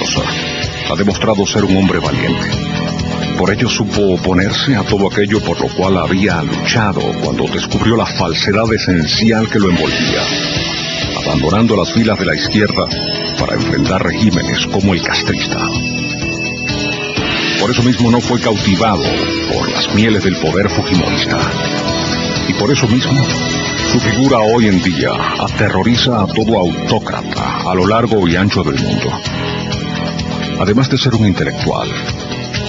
Llosa ha demostrado ser un hombre valiente. Por ello supo oponerse a todo aquello por lo cual había luchado cuando descubrió la falsedad esencial que lo envolvía, abandonando las filas de la izquierda para enfrentar regímenes como el castrista. Por eso mismo no fue cautivado por las mieles del poder fujimorista. Y por eso mismo, su figura hoy en día aterroriza a todo autócrata a lo largo y ancho del mundo. Además de ser un intelectual,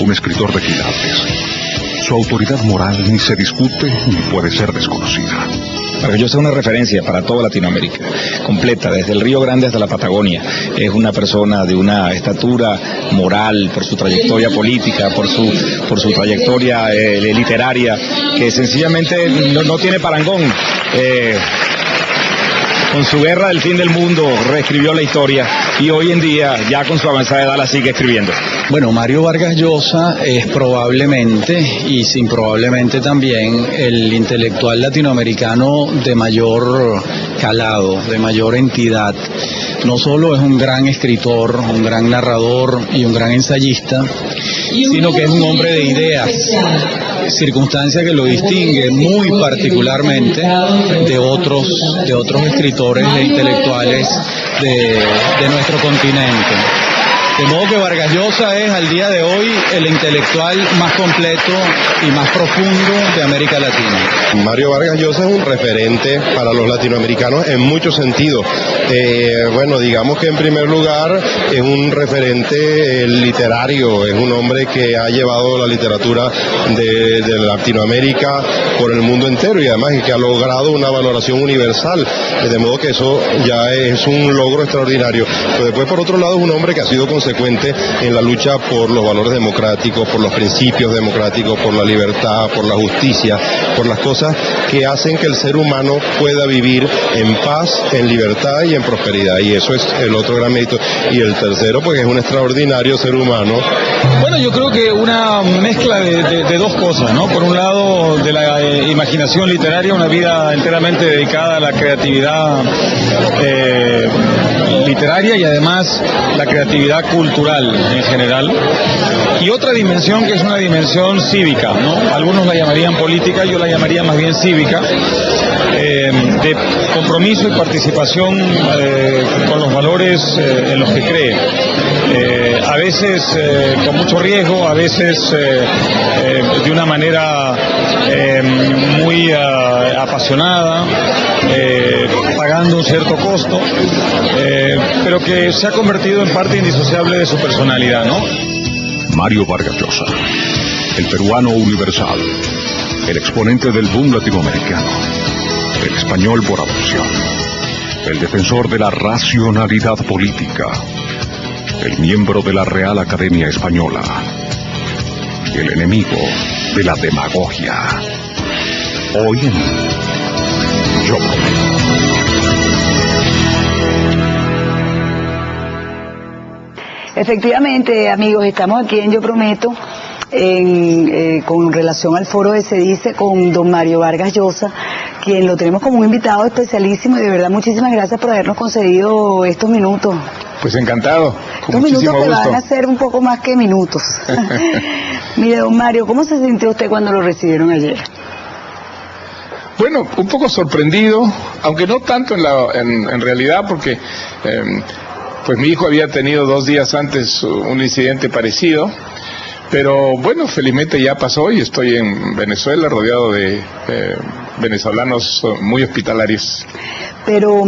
un escritor de quilates, su autoridad moral ni se discute ni puede ser desconocida. Vargas Llosa es una referencia para toda Latinoamérica, completa, desde el Río Grande hasta la Patagonia. Es una persona de una estatura moral, por su trayectoria política, por su trayectoria literaria, que sencillamente no tiene parangón. Con su Guerra del Fin del Mundo reescribió la historia y hoy en día, ya con su avanzada edad, la sigue escribiendo. Bueno, Mario Vargas Llosa es probablemente, y sin probablemente también, el intelectual latinoamericano de mayor calado, de mayor entidad. No solo es un gran escritor, un gran narrador y un gran ensayista, sino que es un hombre de ideas, circunstancia que lo distingue muy particularmente de otros escritores e intelectuales de nuestro continente. De modo que Vargas Llosa es al día de hoy el intelectual más completo y más profundo de América Latina. Mario Vargas Llosa es un referente para los latinoamericanos en muchos sentidos. Bueno, digamos que en primer lugar es un referente literario, es un hombre que ha llevado la literatura de Latinoamérica por el mundo entero y además que ha logrado una valoración universal, de modo que eso ya es un logro extraordinario. Pero después, por otro lado, es un hombre que ha sido consecuente en la lucha por los valores democráticos, por los principios democráticos, por la libertad, por la justicia, por las cosas que hacen que el ser humano pueda vivir en paz, en libertad y en prosperidad, y eso es el otro gran mérito. Y el tercero, pues es un extraordinario ser humano. Bueno, yo creo que una mezcla de dos cosas, ¿no? Por un lado, de la imaginación literaria, una vida enteramente dedicada a la creatividad literaria y además la creatividad cultural en general. Y otra dimensión que es una dimensión cívica, ¿no? Algunos la llamarían política, yo la llamaría más bien cívica, de compromiso y participación con los valores en los que cree. A veces con mucho riesgo, a veces de una manera muy apasionada, pagando un cierto costo, pero que se ha convertido en parte indisociable de su personalidad, ¿no? Mario Vargas Llosa, el peruano universal, el exponente del boom latinoamericano, el español por adopción, el defensor de la racionalidad política, el miembro de la Real Academia Española, el enemigo de la demagogia. Hoy en Yo Prometo. Efectivamente, amigos, estamos aquí en Yo Prometo, con relación al foro de Se Dice, con don Mario Vargas Llosa, quien lo tenemos como un invitado especialísimo, y de verdad muchísimas gracias por habernos concedido estos minutos. Pues encantado, con estos muchísimo minutos que gusto. van a ser un poco más que minutos. Mire, don Mario, ¿cómo se sintió usted cuando lo recibieron ayer? Bueno, un poco sorprendido, aunque no tanto en realidad, porque pues mi hijo había tenido 2 días antes un incidente parecido, pero bueno, felizmente ya pasó y estoy en Venezuela rodeado de venezolanos muy hospitalarios. Pero,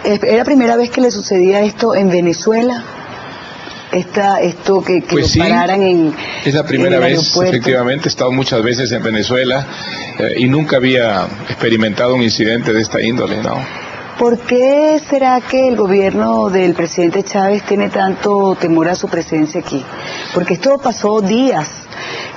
¿era la primera vez que le sucedía esto en Venezuela? Esto que pues lo sí, pararan en es la primera el vez, aeropuerto. efectivamente. He estado muchas veces en Venezuela y nunca había experimentado un incidente de esta índole, ¿no? ¿Por qué será que el gobierno del presidente Chávez tiene tanto temor a su presencia aquí? Porque esto pasó días,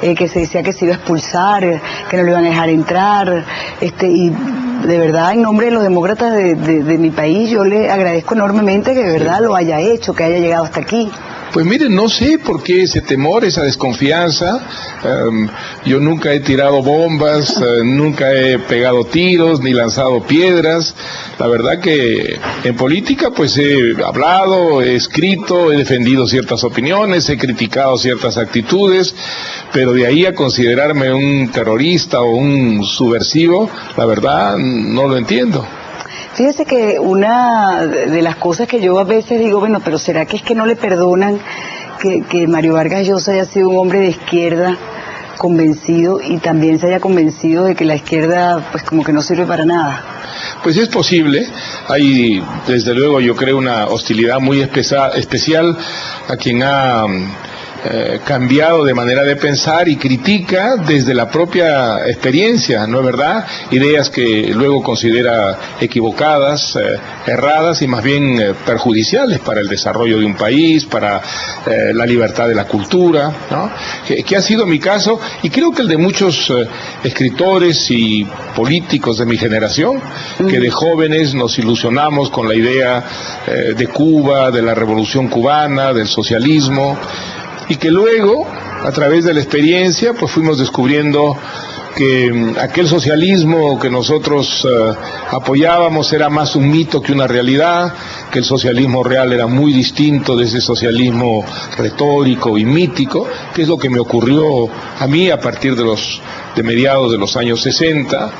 que se decía que se iba a expulsar, que no lo iban a dejar entrar, y de verdad, en nombre de los demócratas de mi país, yo le agradezco enormemente que de verdad lo haya hecho, que haya llegado hasta aquí. Pues miren, no sé por qué ese temor, esa desconfianza. Yo nunca he tirado bombas, nunca he pegado tiros, ni lanzado piedras. La verdad que en política pues he hablado, he escrito, he defendido ciertas opiniones, he criticado ciertas actitudes, pero de ahí a considerarme un terrorista o un subversivo, la verdad no lo entiendo. Fíjese que una de las cosas que yo a veces digo, bueno, pero ¿será que es que no le perdonan que Mario Vargas Llosa haya sido un hombre de izquierda convencido y también se haya convencido de que la izquierda pues como que no sirve para nada? Pues es posible. Hay desde luego yo creo una hostilidad muy especial a quien ha cambiado de manera de pensar y critica desde la propia experiencia, ¿no es verdad? Ideas que luego considera equivocadas, erradas y más bien perjudiciales para el desarrollo de un país, para la libertad de la cultura, ¿no? Que ha sido mi caso y creo que el de muchos escritores y políticos de mi generación, que de jóvenes nos ilusionamos con la idea de Cuba, de la Revolución Cubana, del socialismo, y que luego, a través de la experiencia, pues fuimos descubriendo que aquel socialismo que nosotros apoyábamos era más un mito que una realidad, que el socialismo real era muy distinto de ese socialismo retórico y mítico, que es lo que me ocurrió a mí a partir de mediados de los años 60,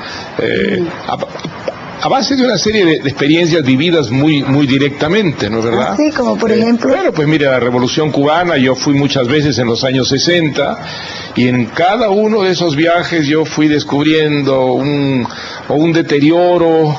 a base de una serie de experiencias vividas muy directamente, ¿no es verdad? Sí, como por ejemplo. Claro, pues mire, la Revolución Cubana, yo fui muchas veces en los años 60 y en cada uno de esos viajes yo fui descubriendo un deterioro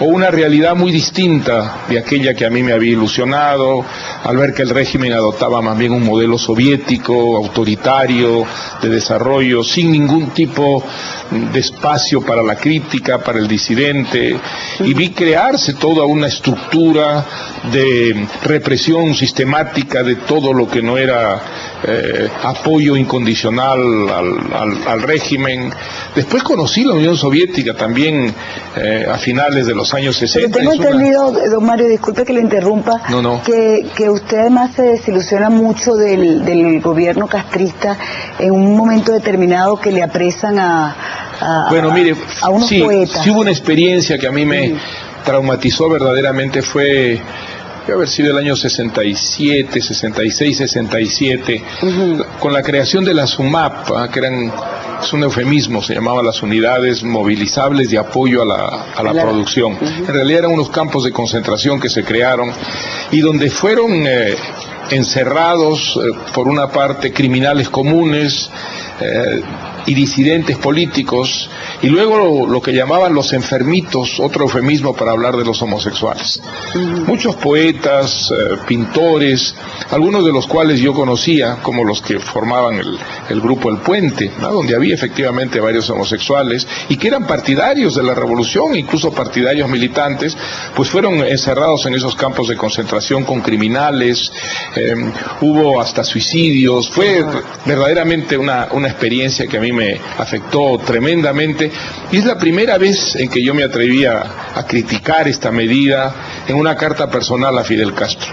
o una realidad muy distinta de aquella que a mí me había ilusionado, al ver que el régimen adoptaba más bien un modelo soviético, autoritario, de desarrollo, sin ningún tipo de espacio para la crítica, para el disidente, y vi crearse toda una estructura de represión sistemática de todo lo que no era apoyo incondicional al régimen. Después conocí la Unión Soviética también a finales de los años 60. Pero tengo entendido, don Mario, disculpe que le interrumpa, No. Que usted además se desilusiona mucho del gobierno castrista en un momento determinado que le apresan bueno, mire, a unos poetas. Sí hubo una experiencia que a mí me traumatizó verdaderamente, fue debe haber sido el año 67, 66, 67, con la creación de la SUMAP, que es un eufemismo, se llamaban las unidades movilizables de apoyo a la producción. En realidad eran unos campos de concentración que se crearon y donde fueron encerrados, por una parte, criminales comunes y disidentes políticos, y luego lo que llamaban los enfermitos, otro eufemismo para hablar de los homosexuales. Muchos poetas, pintores, algunos de los cuales yo conocía, como los que formaban el grupo El Puente, ¿no? Donde había efectivamente varios homosexuales, y que eran partidarios de la revolución, incluso partidarios militantes, pues fueron encerrados en esos campos de concentración con criminales, hubo hasta suicidios. Fue verdaderamente una experiencia que a mí me afectó tremendamente, y es la primera vez en que yo me atreví a criticar esta medida en una carta personal a Fidel Castro.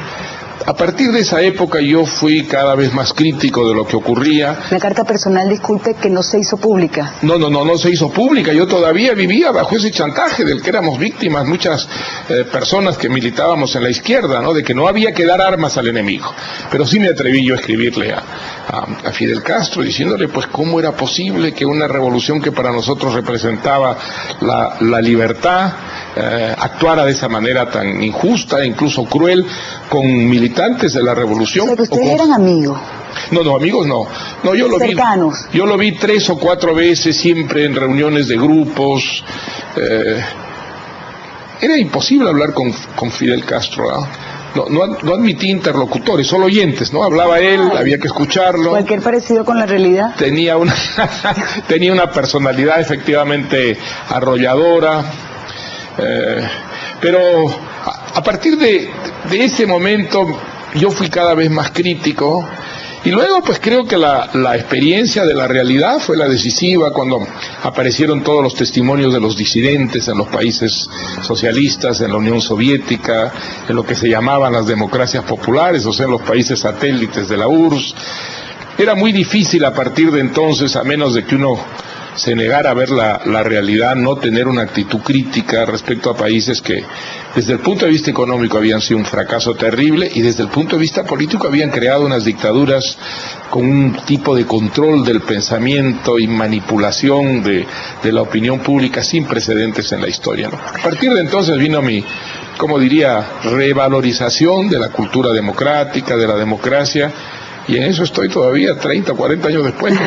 A partir de esa época yo fui cada vez más crítico de lo que ocurría. Una carta personal, disculpe, que no se hizo pública. No se hizo pública. Yo todavía vivía bajo ese chantaje del que éramos víctimas muchas personas que militábamos en la izquierda, ¿no? De que no había que dar armas al enemigo. Pero sí me atreví yo a escribirle a Fidel Castro, diciéndole pues cómo era posible que una revolución que para nosotros representaba la libertad actuara de esa manera tan injusta e incluso cruel con militantes de la revolución. Pero ustedes eran amigos. No, amigos no. No, yo lo cercanos. Yo lo vi 3 o 4 veces, siempre en reuniones de grupos. Era imposible hablar con Fidel Castro, ¿no? No admití interlocutores, solo oyentes, ¿no? Hablaba él, había que escucharlo. Cualquier parecido con la realidad. Tenía una personalidad efectivamente arrolladora, pero a partir de ese momento yo fui cada vez más crítico Y luego pues creo que la experiencia de la realidad fue la decisiva cuando aparecieron todos los testimonios de los disidentes en los países socialistas, en la Unión Soviética, en lo que se llamaban las democracias populares, o sea, en los países satélites de la URSS. Era muy difícil a partir de entonces, a menos de que uno se negara a ver la realidad, no tener una actitud crítica respecto a países que desde el punto de vista económico habían sido un fracaso terrible y desde el punto de vista político habían creado unas dictaduras con un tipo de control del pensamiento y manipulación de la opinión pública sin precedentes en la historia, ¿no? A partir de entonces vino mi, como diría, revalorización de la cultura democrática, de la democracia, y en eso estoy todavía 30, 40 años después, ¿no?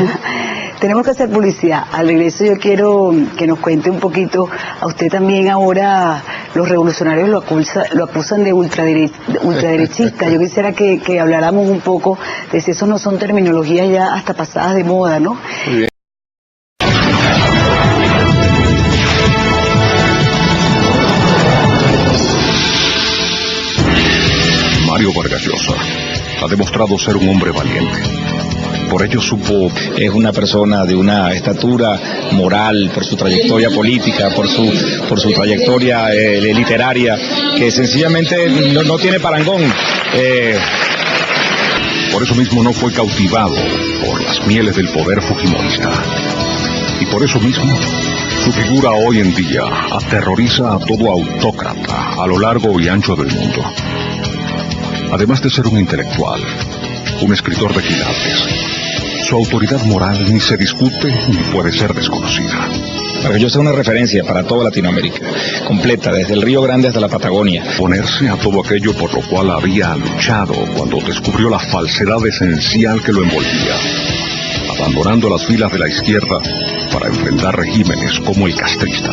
Tenemos que hacer publicidad. Al regreso yo quiero que nos cuente un poquito, a usted también ahora los revolucionarios lo acusan de ultraderechista. Yo quisiera que habláramos un poco de si eso no son terminologías ya hasta pasadas de moda, ¿no? Muy bien. Mario Vargas Llosa ha demostrado ser un hombre valiente. Por ello supo... Es una persona de una estatura moral, por su trayectoria política, por su trayectoria literaria, que sencillamente no tiene parangón. Por eso mismo no fue cautivado por las mieles del poder fujimorista. Y por eso mismo, su figura hoy en día aterroriza a todo autócrata a lo largo y ancho del mundo. Además de ser un intelectual, un escritor de quilates, su autoridad moral ni se discute ni puede ser desconocida. Vargas Llosa es una referencia para toda Latinoamérica, completa, desde el Río Grande hasta la Patagonia. Ponerse a todo aquello por lo cual había luchado cuando descubrió la falsedad esencial que lo envolvía, abandonando las filas de la izquierda para enfrentar regímenes como el castrista.